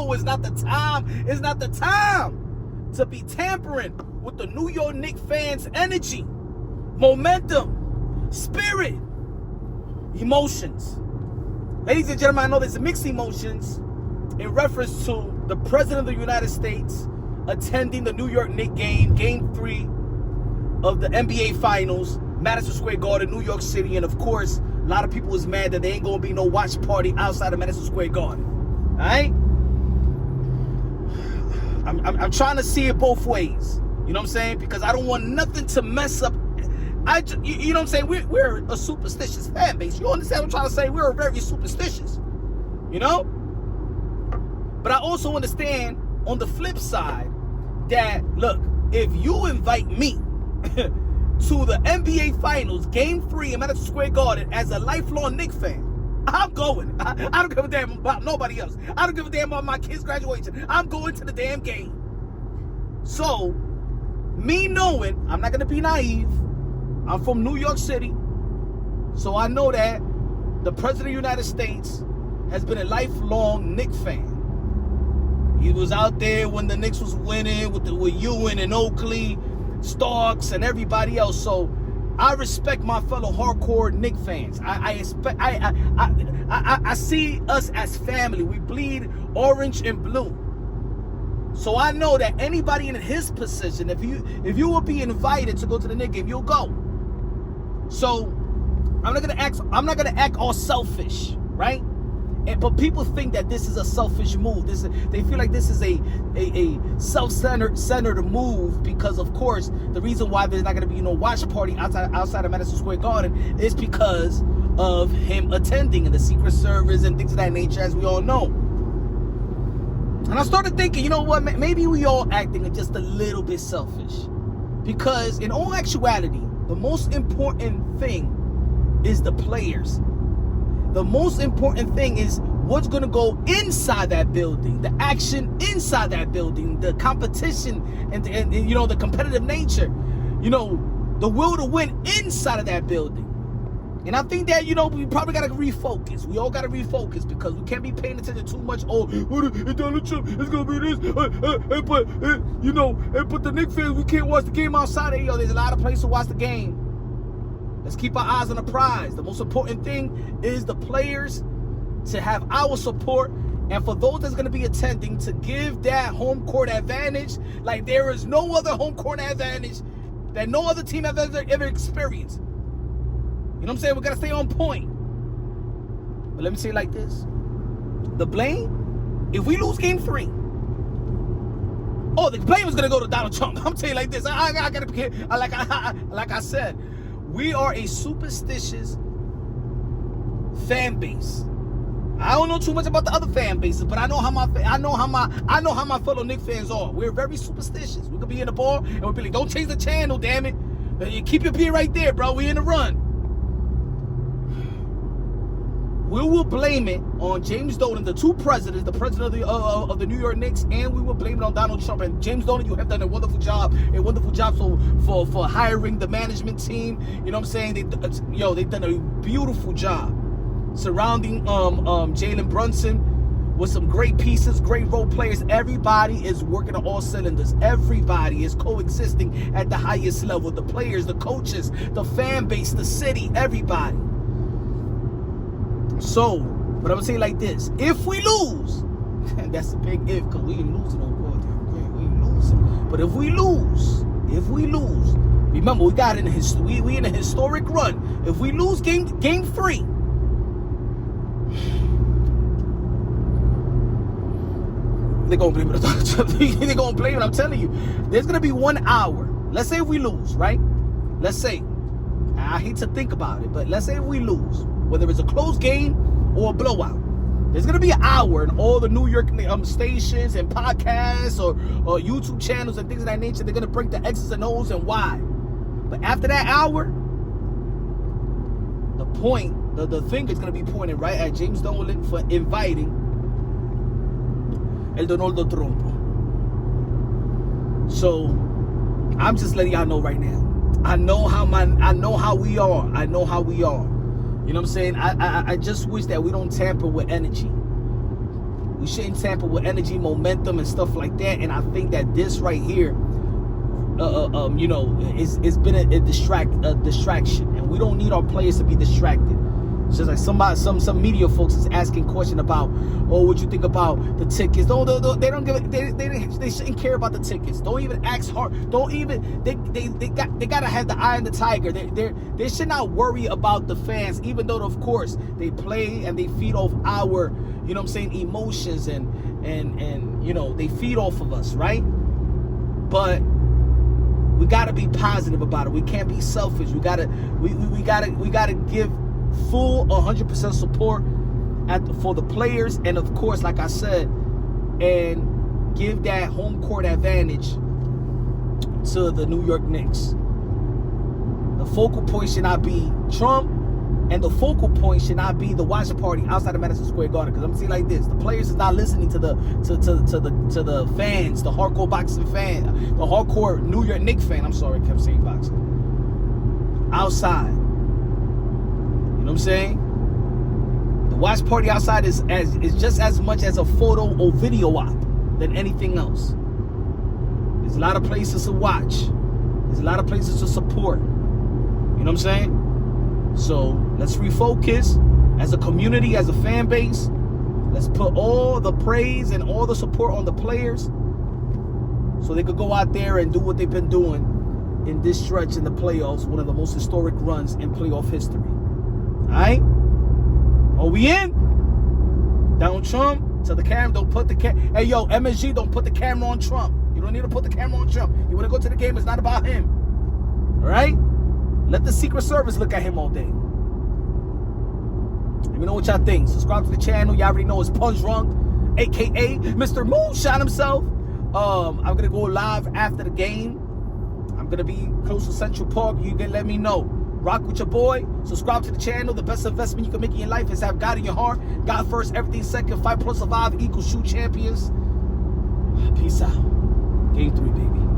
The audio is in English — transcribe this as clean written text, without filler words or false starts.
no, it's not the time. It's not the time to be tampering with the New York Knicks fans' energy, momentum, spirit, emotions. Ladies and gentlemen, I know there's mixed emotions in reference to the President of the United States attending the New York Knicks game, Game 3 of the NBA Finals, Madison Square Garden, New York City. And of course, a lot of people is mad that there ain't going to be no watch party outside of Madison Square Garden. All right? I'm trying to see it both ways. You know what I'm saying? Because I don't want nothing to mess up. You know what I'm saying? We're a superstitious fan base. You understand what I'm trying to say? We're very superstitious. You know? But I also understand on the flip side that, look, if you invite me to the NBA Finals, Game 3 in Madison Square Garden as a lifelong Knicks fan, I'm going. I don't give a damn about nobody else. I don't give a damn about my kids' graduation. I'm going to the damn game. So, me knowing, I'm not going to be naive. I'm from New York City. So I know that the President of the United States has been a lifelong Knicks fan. He was out there when the Knicks was winning with Ewing and Oakley, Starks, and everybody else. So I respect my fellow hardcore Knicks fans. I see us as family. We bleed orange and blue. So I know that anybody in his position, if you will be invited to go to the Knicks game, you'll go. So I'm not gonna act all selfish, right? But people think that this is a selfish move. They feel like this is a self-centered move because, of course, the reason why there's not going to be no watch party outside of Madison Square Garden is because of him attending and the Secret Service and things of that nature, as we all know. And I started thinking, you know what? Maybe we all acting just a little bit selfish, because in all actuality, the most important thing is the players. The most important thing is what's going to go inside that building, the action inside that building, the competition and you know, the competitive nature, you know, the will to win inside of that building. And I think that, you know, we probably got to refocus. We all got to refocus because we can't be paying attention too much. Oh, Donald Trump is going to be this. But the Knicks fans, we can't watch the game outside of here. There's a lot of places to watch the game. Let's keep our eyes on the prize. The most important thing is the players to have our support, and for those that's going to be attending, to give that home court advantage like there is no other home court advantage that no other team has ever experienced. You know what I'm saying? We got to stay on point. But let me say it like this. The blame, if we lose Game 3, the blame is going to go to Donald Trump. I'm telling you like this. I got to be, like I said, we are a superstitious fan base. I don't know too much about the other fan bases, but I know how my fellow Knicks fans are. We're very superstitious. We could be in the bar and we'll be like, "Don't change the channel, damn it! You keep your beer right there, bro. We in the run." We will blame it on James Dolan, the two presidents, the president of the New York Knicks, and we will blame it on Donald Trump. And James Dolan, you have done a wonderful job for hiring the management team. You know what I'm saying? They've done a beautiful job surrounding Jalen Brunson with some great pieces, great role players. Everybody is working on all cylinders. Everybody is coexisting at the highest level. The players, the coaches, the fan base, the city, everybody. So, but I'm going to say it like this. If we lose, and that's a big if, because we ain't losing on board. We ain't losing. But if we lose, remember, we got in a historic run. If we lose game 3, they're going to blame it. They're going to blame it. I'm telling you. There's going to be 1 hour. Let's say if we lose, right? Let's say. I hate to think about it, but let's say if we lose, whether it's a close game or a blowout, there's going to be an hour in all the New York stations and podcasts or YouTube channels and things of that nature. They're going to break the X's and O's and why. But after that hour, the finger is going to be pointed right at James Dolan for inviting El Donaldo Trump. So I'm just letting y'all know right now. I know how we are. You know what I'm saying? I just wish that we don't tamper with energy. We shouldn't tamper with energy, momentum, and stuff like that. And I think that this right here, it's been a distraction, and we don't need our players to be distracted. It's just like some media folks is asking question about, oh, what you think about the tickets? They don't give it. They shouldn't care about the tickets. Don't even ask hard. Don't even they gotta have the eye on the tiger. They should not worry about the fans, even though of course they play and they feed off our, emotions and they feed off of us, right? But we gotta be positive about it. We can't be selfish. We gotta give full 100% support for the players, and of course, like I said, and give that home court advantage to the New York Knicks. The focal point should not be Trump, and the focal point should not be the watching party outside of Madison Square Garden. Because I'm saying like this: the players is not listening to the fans, the hardcore boxing fan, the hardcore New York Knicks fan. I'm sorry, I kept saying boxing. Outside. You know what I'm saying? The watch party outside is just as much as a photo or video op than anything else. There's a lot of places to watch. There's a lot of places to support. You know what I'm saying? So let's refocus as a community, as a fan base. Let's put all the praise and all the support on the players so they could go out there and do what they've been doing in this stretch in the playoffs, one of the most historic runs in playoff history. Alright? Are we in? Down Trump. Tell the camera, don't put the Hey, yo, MSG, don't put the camera on Trump. You don't need to put the camera on Trump. You want to go to the game, it's not about him. Alright? Let the Secret Service look at him all day. Let me know what y'all think. Subscribe to the channel. Y'all already know it's Punch Drunk, a.k.a. Mr. Moonshine himself. I'm going to go live after the game. I'm going to be close to Central Park. You can let me know. Rock with your boy. Subscribe to the channel. The best investment you can make in your life is have God in your heart. God first, everything second. Fight plus survive equals shoot champions. Peace out. Game 3, baby.